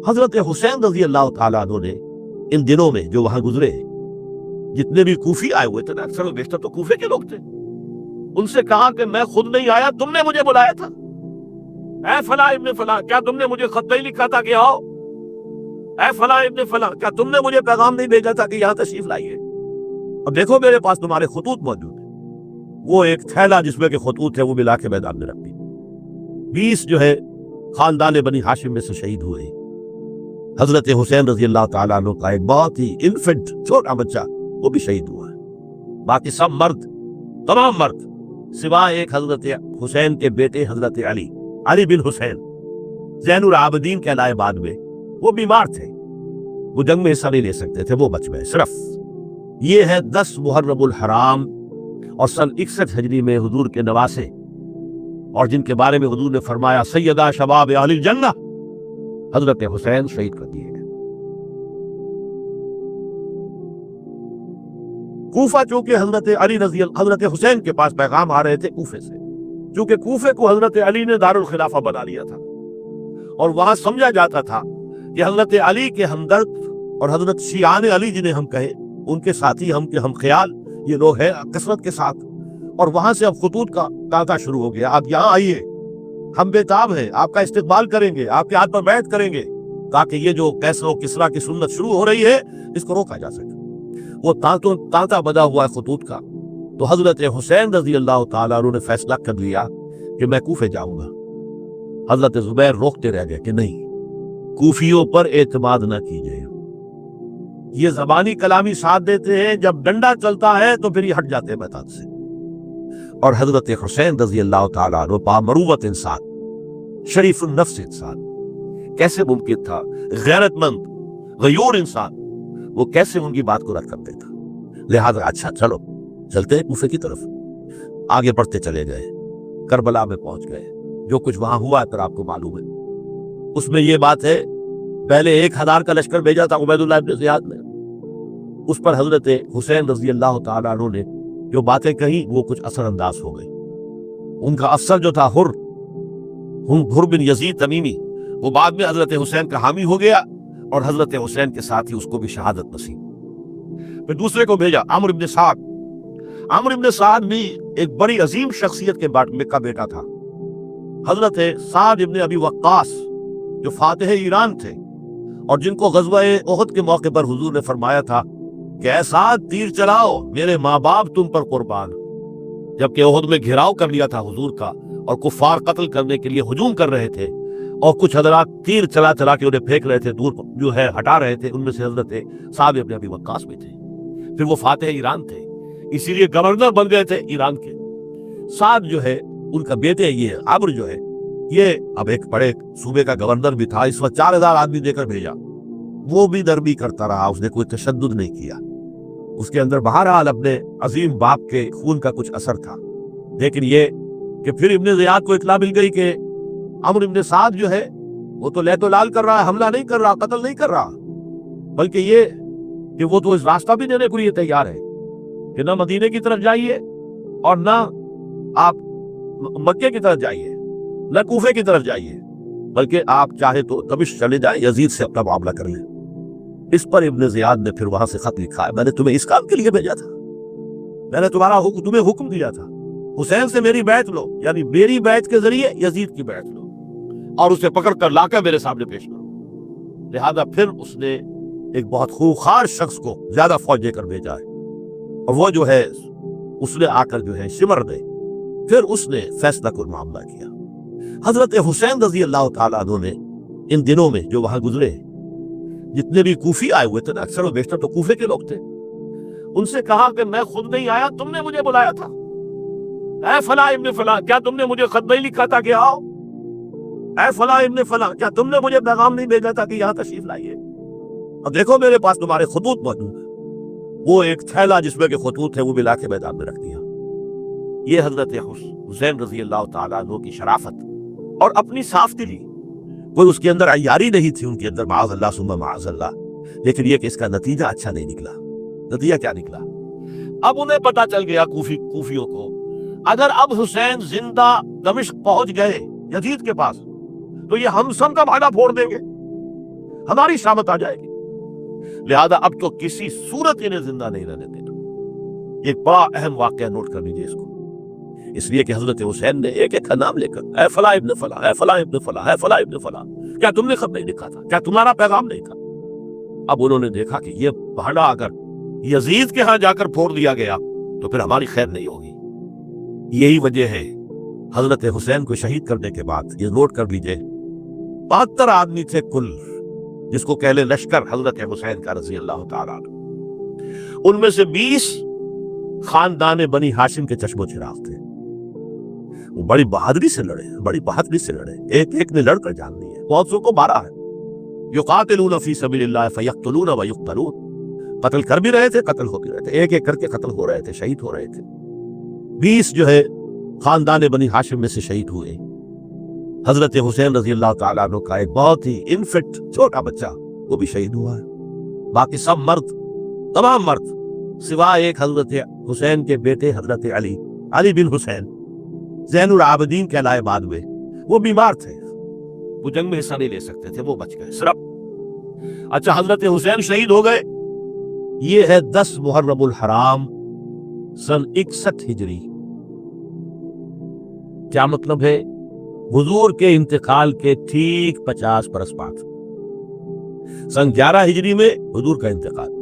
حضرت حسین رضی اللہ تعالیٰ عنہ نے ان دنوں میں جو وہاں گزرے جتنے بھی کوفی آئے ہوئے تھے نا، اکثر و بیشتر تو کوفے کے لوگ تھے، ان سے کہا کہ میں خود نہیں آیا، تم نے مجھے بلایا تھا، اے فلاں ابن فلاں کیا تم نے مجھے خط نہیں لکھا تھا کہ آؤ، اے فلاں ابن فلاں کیا تم نے مجھے پیغام نہیں بھیجا تھا کہ یہاں تشریف لائیے، اور دیکھو میرے پاس تمہارے خطوط موجود ہیں۔ وہ ایک تھیلا جس میں کہ خطوط ہے وہ ملا کے میدان میں رکھ دی۔ 20 جو ہے خاندان بنی ہاشم میں سے شہید ہوئے۔ حضرت حسین رضی اللہ تعالیٰ عنہ کا ایک بہت ہی انفنٹ چھوٹا بچہ وہ بھی شہید ہوا ہے۔ باقی سب مرد، تمام مرد سوائے ایک حضرت حسین کے بیٹے حضرت علی بن حسین زین العابدین کہلائے بعد میں، وہ بیمار تھے، وہ جنگ میں حصہ نہیں لے سکتے تھے، وہ بچ گئے صرف۔ یہ ہے 10 محرم الحرام اور سن 61 ہجری میں حضور کے نواسے، اور جن کے بارے میں حضور نے فرمایا سیدہ شباب اہل الجنہ، حضرت حسین شہید کر دیے گئے۔ کوفہ چونکہ حضرت حسین کے پاس پیغام آ رہے تھے کوفے سے، چونکہ کوفے کو حضرت علی نے دارالخلافہ بنا لیا تھا، اور وہاں سمجھا جاتا تھا کہ حضرت علی کے ہمدرد اور حضرت شیعان علی جنہیں ہم کہیں ان کے ساتھی، ہم خیال یہ لوگ ہیں کثرت کے ساتھ، اور وہاں سے اب خطوط کا کاغذ شروع ہو گیا، آپ یہاں آئیے، ہم بےتاب ہیں، آپ کا استقبال کریں گے، آپ کے ہاتھ پر بیعت کریں گے، تاکہ یہ جو کیسر و کسریٰ کی سنت شروع ہو رہی ہے اس کو روکا جا سکے۔ وہ تانتا بدا ہوا ہے خطوط کا، تو حضرت حسین رضی اللہ تعالیٰ عنہ نے فیصلہ کر لیا کہ میں کوفے جاؤں گا۔ حضرت زبیر روکتے رہ گئے کہ نہیں، کوفیوں پر اعتماد نہ کیجیے، یہ زبانی کلامی ساتھ دیتے ہیں، جب ڈنڈا چلتا ہے تو پھر یہ ہٹ جاتے ہیں میدان سے۔ اور حضرت حسین رضی اللہ تعالیٰ عنہ بامروت انسان، شریف النفس انسان، کیسے ممکن تھا غیرت مند غیور انسان وہ کیسے ان کی بات کو رد کر دیتا؟ لہذا اچھا چلو چلتے ہیں کوفے کی طرف۔ آگے بڑھتے چلے گئے، کربلا میں پہنچ گئے، جو کچھ وہاں ہوا اگر آپ کو معلوم ہے۔ اس میں یہ بات ہے، پہلے 1000 کا لشکر بھیجا تھا عبید اللہ ابن زیاد نے، اس پر حضرت حسین رضی اللہ تعالیٰ عنہ نے جو باتیں کہیں وہ کچھ اثر انداز ہو گئی۔ ان کا افسر جو تھا حر بن یزید تمیمی، وہ بعد میں حضرت حسین کا حامی ہو گیا، اور حضرت حسین کے ساتھ ہی اس کو بھی شہادت نصیب۔ پھر دوسرے کو بھیجا عمرو بن سعد بھی ایک بڑی عظیم شخصیت کے کا بیٹا تھا، حضرت سعد ابن ابی وقاص جو فاتح ایران تھے، اور جن کو غزوہ احد کے موقع پر حضور نے فرمایا تھا کہ اے سعد تیر چلاؤ، میرے ماں باپ تم پر قربان۔ جبکہ احد میں گھیراؤ کر لیا تھا حضور کا، اور کفار قتل کرنے کے لیے ہجوم کر رہے تھے، اور کچھ حضرات تیر چلا کے انہیں پھینک رہے تھے، دور جو ہے ہٹا رہے تھے، ان میں سے حضرت سعد ابن ابی وقاص بھی تھے۔ پھر وہ فاتح ایران تھے، اسی لیے گورنر بن گئے تھے ایران کے۔ سعد جو ہے ان کا بیٹے، یہ عمرو جو ہے یہ اب ایک بڑے صوبے کا گورنر بھی تھا، اس وقت 4000 آدمی دے کر بھیجا، وہ بھی نرمی کرتا رہا، اس نے کوئی تشدد نہیں کیا، اس کے اندر بہرحال اپنے عظیم باپ کے خون کا کچھ اثر تھا۔ لیکن یہ کہ پھر ابن زیاد کو اطلاع مل گئی کہ عمرو ابن سعد جو ہے وہ تو لیت و لال کر رہا ہے، حملہ نہیں کر رہا، قتل نہیں کر رہا، بلکہ یہ کہ وہ تو اس راستہ بھی دینے کے لیے تیار ہے کہ نہ مدینے کی طرف جائیے اور نہ آپ مکے کی طرف جائیے، نہ کوفے کی طرف جائیے، بلکہ آپ چاہے تو دمشق چلے جائیں، یزید سے اپنا معاملہ کر لیں۔ اس پر ابن زیاد نے پھر وہاں سے خط لکھا ہے، میں نے تمہیں اس کام کے لیے بھیجا تھا، میں نے تمہیں حکم دیا تھا حسین سے میری بیعت لو، یعنی میری بیعت کے ذریعے یزید کی بیعت لو، اور اسے پکڑ کر لا کر میرے سامنے پیش کرو۔ لہذا پھر اس نے ایک بہت خوخار شخص کو زیادہ فوج دے کر بھیجا ہے، اور وہ جو ہے اس نے آ کر جو ہے سمر دے، پھر اس نے فیصلہ کن معاملہ کیا۔ حضرت حسین رضی اللہ تعالیٰ عنہ نے ان دنوں میں جو وہاں گزرے جتنے بھی کوفی آئے ہوئے تھے نا، اکثر و بیشتر تو کوفے کے لوگ تھے، ان سے کہا کہ میں خود نہیں آیا، تم نے مجھے بلایا تھا، اے فلاں ابن فلاں کیا تم نے مجھے خط نہیں لکھا تھا کہ آؤ، اے فلاں ابن فلاں کیا تم نے مجھے پیغام نہیں بھیجا تھا کہ یہاں تشریف لائیے، اور دیکھو میرے پاس تمہارے خطوط موجود ہیں۔ وہ ایک تھیلا جس میں کہ خطوط ہے وہ ملا کے میدان میں رکھ دیا۔ یہ حضرت حسین رضی اللہ تعالیٰ عنہ کی شرافت اور اپنی صاف دلی، کوئی اس کے اندر عیاری نہیں تھی ان کے اندر، معاذ اللہ ثم معاذ اللہ، لیکن یہ کہ اس کا نتیجہ اچھا نہیں نکلا۔ نتیجہ کیا نکلا؟ اب انہیں پتا چل گیا کوفیوں کو، اگر اب حسین زندہ دمشق پہنچ گئے یزید کے پاس تو یہ ہم سب کا معنی پھوڑ دیں گے، ہماری شامت آ جائے گی، لہذا اب تو کسی صورت انہیں زندہ نہیں رہنے دینا۔ ایک بڑا اہم واقعہ نوٹ کر لیجیے اس کو، اس لیے کہ حضرت حسین نے ایک ایک کا نام لے کر اے فلاں ابن فلاں، اے فلاں ابن فلاں، اے فلاں ابن فلاں، کیا تم نے خط نہیں لکھا تھا؟ کیا تمہارا پیغام نہیں تھا؟ اب انہوں نے دیکھا کہ یہ بہانا اگر یزید کے ہاں جا کر پھوڑ دیا گیا تو پھر ہماری خیر نہیں ہوگی۔ یہی وجہ ہے حضرت حسین کو شہید کرنے کے بعد، یہ نوٹ کر لیجئے، 72 آدمی تھے کل، جس کو کہہ لیں لشکر حضرت حسین کا رضی اللہ تعالیٰ عنہ۔ ان میں سے 20 خاندان بنی ہاشم کے چشم و چراغ تھے، وہ بڑی بہادری سے لڑے، بڑی بہادری سے لڑے، ایک ایک نے لڑ کر جان دی ہے، بہت سو کو مارا ہے۔ یقاتلون فی سبیل اللہ فیقتلون ویقتلون، قتل کر بھی رہے تھے، قتل ہو بھی رہے تھے، ایک ایک کر کے قتل ہو رہے تھے، شہید ہو رہے تھے۔ 20 جو ہے خاندان بنی ہاشم میں سے شہید ہوئے۔ حضرت حسین رضی اللہ تعالیٰ عنہ کا ایک بہت ہی انفنٹ چھوٹا بچہ وہ بھی شہید ہوا ہے۔ باقی سب مرد، تمام مرد، سوائے ایک حضرت حسین کے بیٹے حضرت علی بن حسین زین العابدین کہلائے بعد میں، وہ بیمار تھے، وہ جنگ میں حصہ نہیں لے سکتے تھے، وہ بچ گئے صرف۔ اچھا، حضرت حسین شہید ہو گئے، یہ ہے 10 محرم الحرام سن 61 ہجری۔ کیا مطلب ہے؟ حضور کے انتقال کے ٹھیک 50 برس بعد، سن 11 ہجری میں حضور کا انتقال،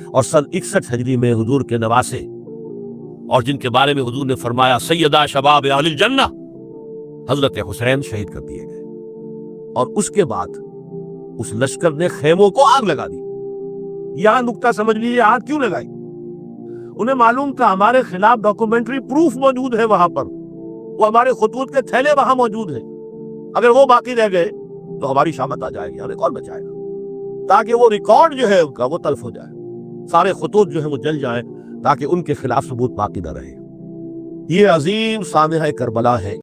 اور سن 61 ہجری میں حضور کے نواسے، اور جن کے بارے میں حضور نے فرمایا سیدہ شباب اہل الجنہ، حضرت حسین شہید کر دیے گئے۔ اور اس کے بعد اس لشکر نے خیموں کو آگ لگا دی۔ یہاں نکتہ سمجھ لیجیے، آگ کیوں لگائی؟ انہیں معلوم تھا ہمارے خلاف ڈاکومنٹری پروف موجود ہے وہاں پر، وہ ہمارے خطوط کے تھیلے وہاں موجود ہیں، اگر وہ باقی رہ گئے تو ہماری شامت آ جائے گی، ہمیں کون بچائے گا؟ تاکہ وہ ریکارڈ جو ہے ان کا وہ تلف ہو جائے، سارے خطوط جو ہیں وہ جل جائیں، تاکہ ان کے خلاف ثبوت باقی نہ رہے۔ یہ عظیم سانحہ کربلا ہے۔